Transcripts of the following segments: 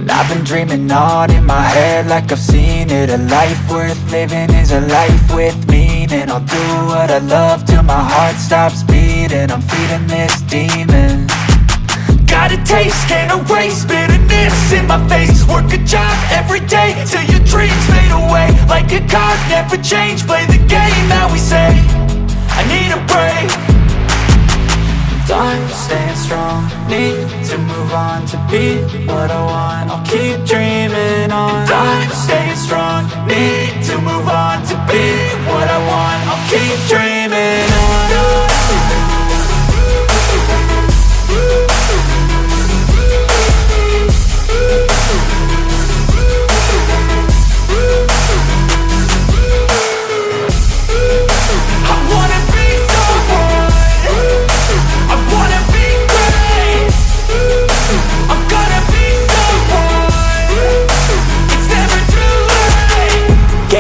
I've been dreaming on in my head like I've seen it. A life worth living is a life with meaning. I'll do what I love till my heart stops beating. I'm feeding this demon. Got a taste, can't erase bitterness in my face. Work a job every day till your dreams fade away. Like a card, never change, play the game that we say. I need a break. I'm staying strong, need to move on to be what I want. I'll keep dreaming on. I'm staying strong, need to move on to be what I want. I'll keep dreaming on.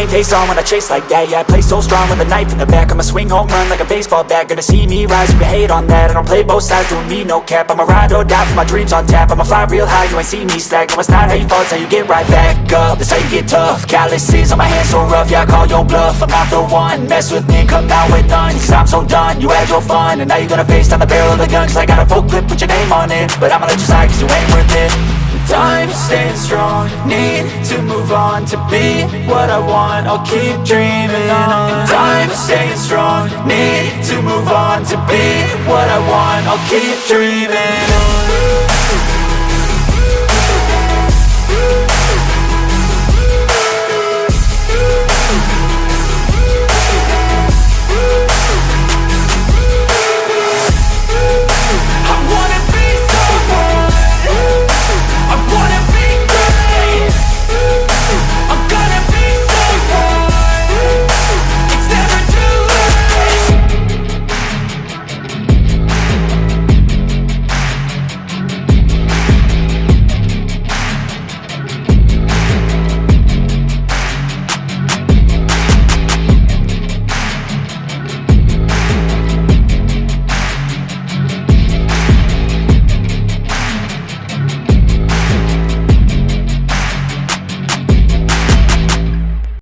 Face on when I chase like that, yeah, I play so strong with a knife in the back. I'ma swing home run like a baseball bat. Gonna see me rise, you can hate on that. I don't play both sides, doing me no cap. I'ma ride or die for my dreams on tap. I'ma fly real high, you ain't see me slack. No, it's not how you fall, it's how you get right back up. That's how you get tough, calluses on my hands so rough. Yeah, I call your bluff, I'm not the one. Mess with me, come out with none. Cause I'm so done, you had your fun. And now you're gonna face down the barrel of the gun. Cause I got a full clip, put your name on it. But I'ma let you slide cause you ain't worth it. I'm staying strong, need to move on to be what I want. I'll keep dreaming on. I'm staying strong, need to move on to be what I want. I'll keep dreaming on.